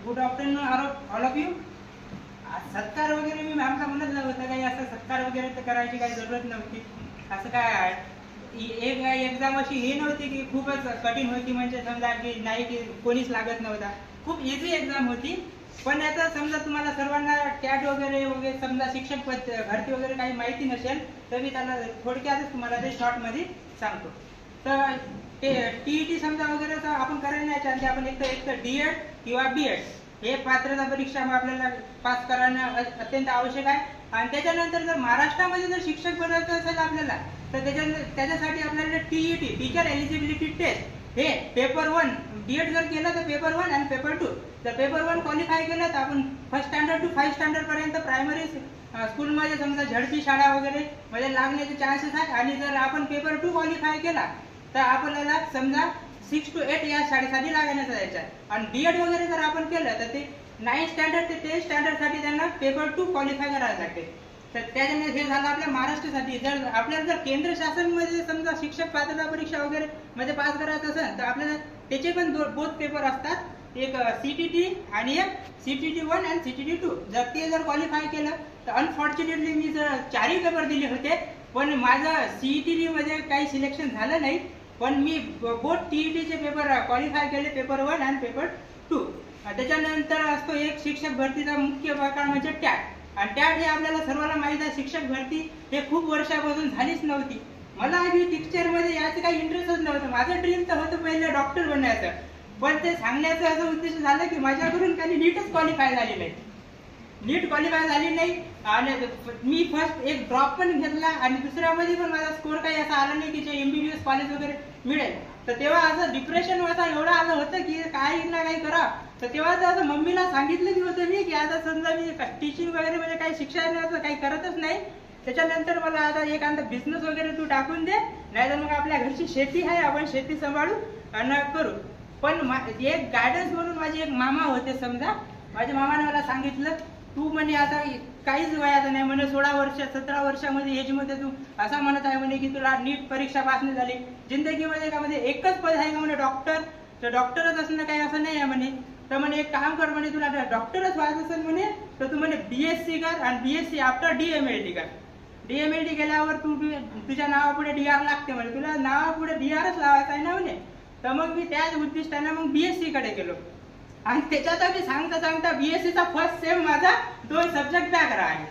Good afternoon all of you. सत्कार वगैरे मी मॅमला म्हणत नव्हतं, काही असं सत्कार वगैरे तर करायची काही जरूरत नव्हती. असं काय एक एक्झाम अशी हे नव्हती की खूपच कठीण होती, म्हणजे समजा की नाही की कोणीच लागत नव्हता. खूप इझी एक्झाम होती. पण आता समजा तुम्हाला सर्वांना कॅट वगैरे वगैरे समजा शिक्षक भरती वगैरे काही माहिती नसेल तर मी त्यांना थोडक्यातच तुम्हाला ते शॉर्टमध्ये सांगतो. तर ते टीईटी समजा वगैरे आपण करण्याच्या आधी आपण एक तर डीएड किंवा बीएड हे पात्रता परीक्षा आपल्याला पास करणं अत्यंत आवश्यक आहे. आणि त्याच्यानंतर जर महाराष्ट्रामध्ये जर शिक्षक बनायचं असेल आपल्याला तर त्याच्यासाठी आपल्याला टीईटी टीचर एलिजिबिलिटी टेस्ट हे पेपर 1 डीएड जर केलं तर पेपर 1 आणि पेपर 2. जर पेपर 1 क्वालिफाय केलं तर आपण फर्स्ट स्टँडर्ड टू 5 स्टँडर्ड पर्यंत प्रायमरी स्कूलमध्ये समजा झडपी शाळा वगैरे मध्ये लागण्याचे चान्सेस आहेत. आणि जर आपण पेपर 2 क्वालिफाय केला तर आपल्याला समजा 6 to 8 या शाळेसाठी लागण्याचा यायचा. आणि डीएड वगैरे जर आपण केलं तर ते 9 स्टँडर्ड ते 10 स्टँडर्ड साठी त्यांना पेपर 2 क्वालिफाय करायला लागते. तर त्याच्यामुळे हे झालं आपल्या महाराष्ट्रासाठी. जर आपल्याला जर केंद्र शासनमध्ये समजा शिक्षक पात्रता परीक्षा वगैरे मध्ये पास करायचं असेल तर आपल्याला त्याचे पण बोथ पेपर असतात, एक सीटीटी आणि एक सीटीटी 1 आणि सीटीटी 2. जर ते जर क्वालिफाय केलं तर अनफॉर्च्युनेटली मी जर 4ही पेपर दिले होते पण माझं सीईटी मध्ये काही सिलेक्शन झालं नाही. पण मी बोथ टीईटीचे पेपर क्वालिफाय केले, पेपर 1 आणि पेपर 2. त्याच्यानंतर असतो एक शिक्षक भरतीचा मुख्य प्रकार म्हणजे टॅट. आणि टॅट हे आपल्याला सर्वांना माहित आहे, शिक्षक भरती हे खूप वर्षापासून झालीच नव्हती. मला आधी टीचर मध्ये याचं काही इंटरेस्टच नव्हतं. माझं ड्रीम तर होतं पहिले डॉक्टर बनण्याचं, पण ते सांगण्याचं असं उद्देश झालं की माझ्याकडून काही नीटच क्वालिफाय झाली नाही. नीट क्वालिफाय झाली नाही आणि मी फर्स्ट एक ड्रॉप पण घेतला आणि दुसऱ्यामध्ये पण माझा स्कोर काही असा आला नाही की जे एमबीबीएस कॉलेज वगैरे मिळेल. तर तेव्हा असं डिप्रेशन असा एवढं आलं होतं की काही ना काही करा. तर तेव्हा असं मम्मीला सांगितलं की होतं मी की आता समजा मी टीचिंग वगैरे म्हणजे काही शिक्षणाचं काही करतच नाही. त्याच्यानंतर मला आता एखादा बिझनेस वगैरे तू टाकून दे, नाही तर मग आपल्या घरची शेती आहे आपण शेती सांभाळू आणि करू. पण एक गायडन्स म्हणून माझे एक मामा होते. समजा माझ्या मामाने मला सांगितलं तू म्हणे आता काहीच वयाचं नाही म्हणे, 16 वर्ष 17 वर्षामध्ये एज मध्ये तू असा म्हणत आहे म्हणे की तुला नीट परीक्षा पास नाही झाली. जिंदगीमध्ये का मध्ये एकच पद आहे का म्हणे डॉक्टर, तर डॉक्टरच असणं काही असं नाही आहे म्हणे. तर म्हणे एक काम कर म्हणे, तुला डॉक्टरच व्हायचं असेल म्हणे तर तू म्हणे बीएससी कर आणि बीएससी आफ्टर डीएमएलटी कर. डीएमएलटी केल्यावर तू तुझ्या नावापुढे डीआर लागते म्हणे, तुला नावापुढे डीआरच लावायचा आहे ना म्हणे. तर मग मी त्याच उद्दिष्टाने मग बीएससी कडे गेलो. आणि त्याच्यात मी सांगता सांगता बीएससीचा फर्स्ट सेम माझा 2 सब्जेक्ट बॅक राहिले.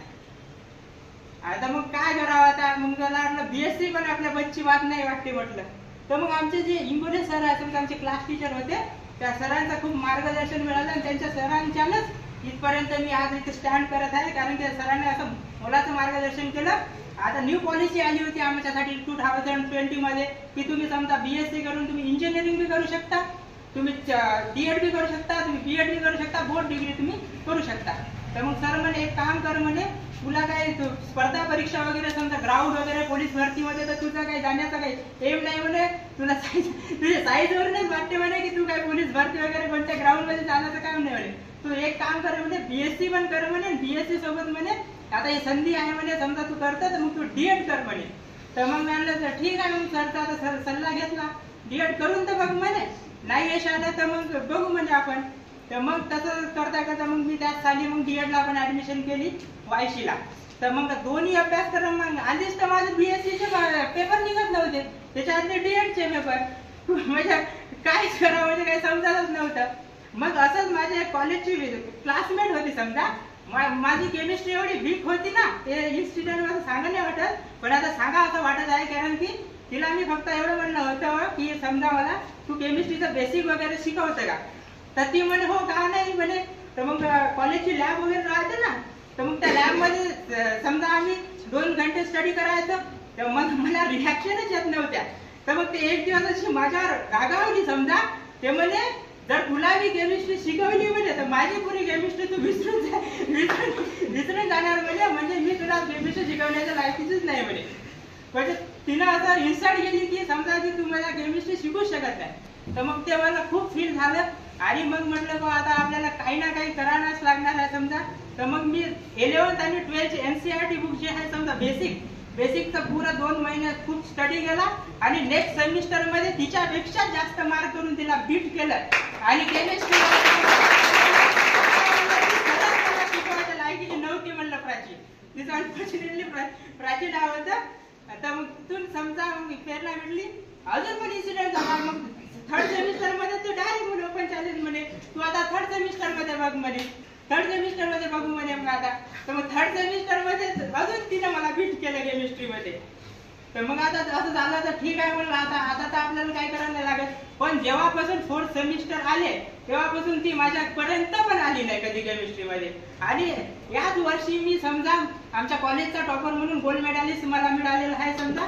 आता मग काय करावं आता, मग मला वाटलं बीएससी पण आपल्या बच्ची बात नाही वाटते म्हटलं. तर मग आमचे जे इंगोले सर आहेत आमचे क्लास टीचर होते, त्या सरांचं खूप मार्गदर्शन मिळालं आणि त्यांच्या सरांच्यानंच इथपर्यंत मी आज इथे स्टँड करत आहे. कारण की सरांनी असं मुलाचं मार्गदर्शन केलं. आता न्यू पॉलिसी आली होती आमच्यासाठी 2020 मध्ये की तुम्ही समजा बीएससी करून तुम्ही इंजिनिअरिंग बी करू शकता, तुम्ही डीएड बी करू शकता, तुम्ही बीएड बी करू शकता, बोर्ड डिग्री तुम्ही करू शकता. तर मग सर म्हणे एक काम कर म्हणे, तुला काही स्पर्धा परीक्षा वगैरे समजा ग्राउंड वगैरे पोलीस भरतीमध्ये तर तुझा काही जाण्याचा काही एम नाही म्हणे, तुला तुझ्या साईजवरूनच वाटते म्हणे की तू काही पोलीस भरती वगैरे कोणत्या ग्राउंड मध्ये जाण्याचं काम नाही म्हणे. तू एक काम कर म्हणे, बीएससी पण कर म्हणे, बीएससी सोबत म्हणे आता ही संधी आहे म्हणे समजा तू करतो तर मग तू डीएड कर म्हणे. तर मग मी म्हणलं ठीक आहे. मग सरचा आता सल्ला घेतला, डीएड करून तर बघ म्हणे, नाही यश आलं तर मग बघू म्हणजे आपण. तर मग तसं करता करता मग मी त्याच साली मग डीएडला पण ऍडमिशन केली वायशीला. तर मग दोन्ही अभ्यास करून मग आधीच तर माझे बीएससीचे पेपर निघत नव्हते, त्याच्यातले डीएडचे पेपर म्हणजे काहीच करावं म्हणजे काही समजायलाच नव्हतं. मग असंच माझ्या कॉलेजची क्लासमेट होती समजा, माझी केमिस्ट्री एवढी वीक होती ना, ते इन्स्टिट्यूट असं सांगा नाही वाटत पण आता सांगा असं वाटत आहे. कारण की तिला मी फक्त एवढं म्हणलं होतं की समजा मला तू केमिस्ट्रीचं बेसिक वगैरे शिकवतं का, तर ती म्हणे हो का नाही म्हणे. तर मग कॉलेजची लॅब वगैरे राहते ना, तर मग त्या लॅब मध्ये समजा आम्ही 2 घंटे स्टडी करायचं, तर मग मला रिॲक्शनच येत नव्हत्या. तर मग ते एक दिवस अशी माझ्यावर रागावली समजा. ते म्हणे जर तुला मी केमिस्ट्री शिकवली म्हणे तर माझी पुरी केमिस्ट्री तू विसरून जाणार म्हणे, म्हणजे मी तुला केमिस्ट्री शिकवण्याच्या लायकीचीच नाही म्हणे. म्हणजे तिनं असं इन्सल्ट केली की समजा की तू मला केमिस्ट्री शिकूच शकत नाही. तर मग ते मला खूप फील झालं आणि मग म्हटलं बा आता आपल्याला काही ना काही करायलाच लागणार आहे समजा. तर मग मी 11th आणि 12th एनसीईआरटी बुक जे आहे समजा बेसिकचा पुरा 2 महिन्यात खूप स्टडी केला आणि नेक्स्ट सेमिस्टर मध्ये तिच्यापेक्षा जास्त मार्क करून तिला बीट केलं आणि केमिस्ट्री प्रेरणा भेटली, अजून पण इन्सिडेंट झाला. मग थर्ड सेमिस्टर मध्ये तू डायरेक्ट म्हणे ओपन चॅलेंज म्हणे, तू आता थर्ड सेमिस्टर मध्ये बघ म्हणे, थर्ड सेमिस्टर मध्ये बघू म्हणे. मग आता तर मग थर्ड सेमिस्टर मध्ये अजून तिने मला बीट केलं केमिस्ट्री मध्ये. तर मग आता असं झालं तर ठीक आहे म्हणलं, आता तर आपल्याला काय करायला नाही लागत. पण जेव्हापासून फोर्थ सेमिस्टर आले तेव्हापासून ती माझ्यापर्यंत पण आली नाही कधी केमिस्ट्री मध्ये. आणि याच वर्षी मी समजा आमच्या कॉलेजचा टॉपर म्हणून गोल्ड मेडलिस्ट मला मिळालेला आहे. समजा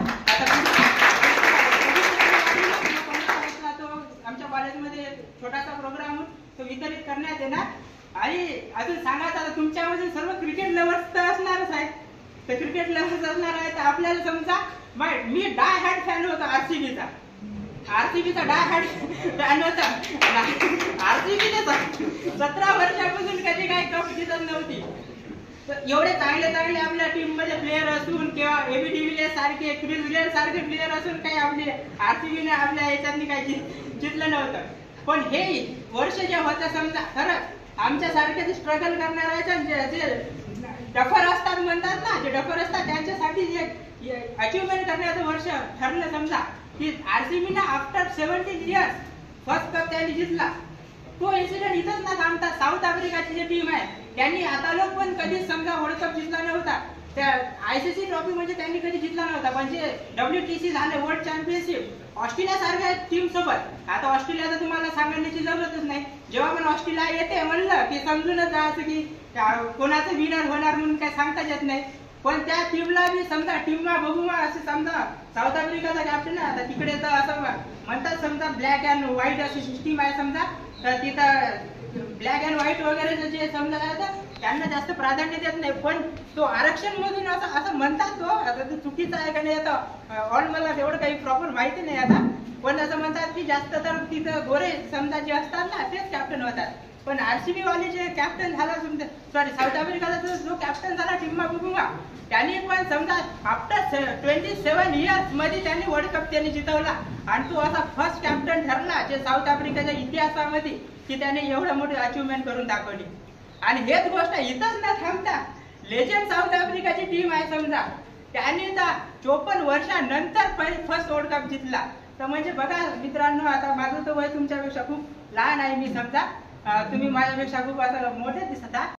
तो आमच्या कॉलेजमध्ये छोटासा प्रोग्राम तो वितरित करण्यात येणार. आणि अजून सांगायचं आता तुमच्यामध्ये सर्व क्रिकेट लव्हर्स तर असणारच आहेत. तर क्रिकेट लव्हर्स असणार आहे तर आपल्याला समजा मी डाय हॅड फॅन होता आरसीबीचा. आरसीबीचा डाय हॅड फॅन होता. आरसीबीने 17 वर्षापासून कधी काही कप जिंकत नव्हती. तर एवढे चांगले चांगले आपल्या टीम मध्ये प्लेयर असून किंवा एबी डिव्हिलियर्स सारखे, क्रिस गेल सारखे प्लेयर असून काही आपले आरसीबीने आपल्या याच्यातनी काही जिंकलं नव्हतं. पण हे वर्ष जे होतं समजा खरंच आमच्या सारखे स्ट्रगल करणाऱ्या जे डफर असतात म्हणतात ना, जे डफर असतात त्यांच्यासाठी जे अचिव्हमेंट करण्याचं वर्ष ठरलं. समजा की आरसीबीने आफ्टर 17 इयर्स फर्स्ट कप त्यांनी जिंकला. तो इन्सिडेंट इथंच ना थांबता, साऊथ आफ्रिकाची जी टीम आहे त्यांनी आता लोक पण कधीच समजा वर्ल्ड कप जिंकला नव्हता. त्या आयसीसी ट्रॉफी म्हणजे त्यांनी कधी जिंकला नव्हता. म्हणजे WTC झाले, वर्ल्ड चॅम्पियनशिप ऑस्ट्रेलिया सारख्या टीम सोबत. आता ऑस्ट्रेलिया तर तुम्हाला सांगण्याची जरूरतच नाही. जेव्हा पण ऑस्ट्रेलिया येते म्हणलं की समजूनच जायचं की कोणाचं विनर होणार म्हणून काही सांगताच येत नाही. पण त्या टीमला बी समजा टीमला बघू असे समजा साऊथ आफ्रिकाचा कॅप्टन आहे. आता तिकडे तर असं म्हणतात समजा ब्लॅक अँड व्हाईट अशी सिस्टीम आहे समजा. तर तिथं ब्लॅक अँड व्हाईट वगैरे जे समजा त्यांना जास्त प्राधान्य देत नाही. पण तो आरक्षण मधून असं म्हणतात. तो आता ते चुकीचं आहे का नाही आता ऑल मला तेवढं काही प्रॉपर माहिती नाही आता. पण असं म्हणतात की जास्त तर तिथं गोरे समजा जे असतात ना तेच कॅप्टन होतात. पण आरसीबी वाले जे कॅप्टन झाला समजा, सॉरी साऊथ आफ्रिकाचा जो कॅप्टन झाला टिम्मा बुबुंगा, त्यांनी पण समजा आफ्टर 27 इयर्स मध्ये त्यांनी वर्ल्ड कप त्यांनी जितवला. आणि तो असा फर्स्ट कॅप्टन ठरला जे साऊथ आफ्रिकेच्या इतिहासामध्ये की त्याने एवढं मोठी अचिव्हमेंट करून दाखवली. आणि हेच गोष्ट इथंच न थांबता लेजेंड साऊथ आफ्रिकाची टीम आहे समजा, त्यांनी तर 54 वर्षानंतर फर्स्ट वर्ल्ड कप जिंकला. तर म्हणजे बघा मित्रांनो, आता माझं तर वय तुमच्यापेक्षा खूप लहान आहे. मी समजा तुम्ही माझ्यापेक्षा खूप असं मोठे दिसता.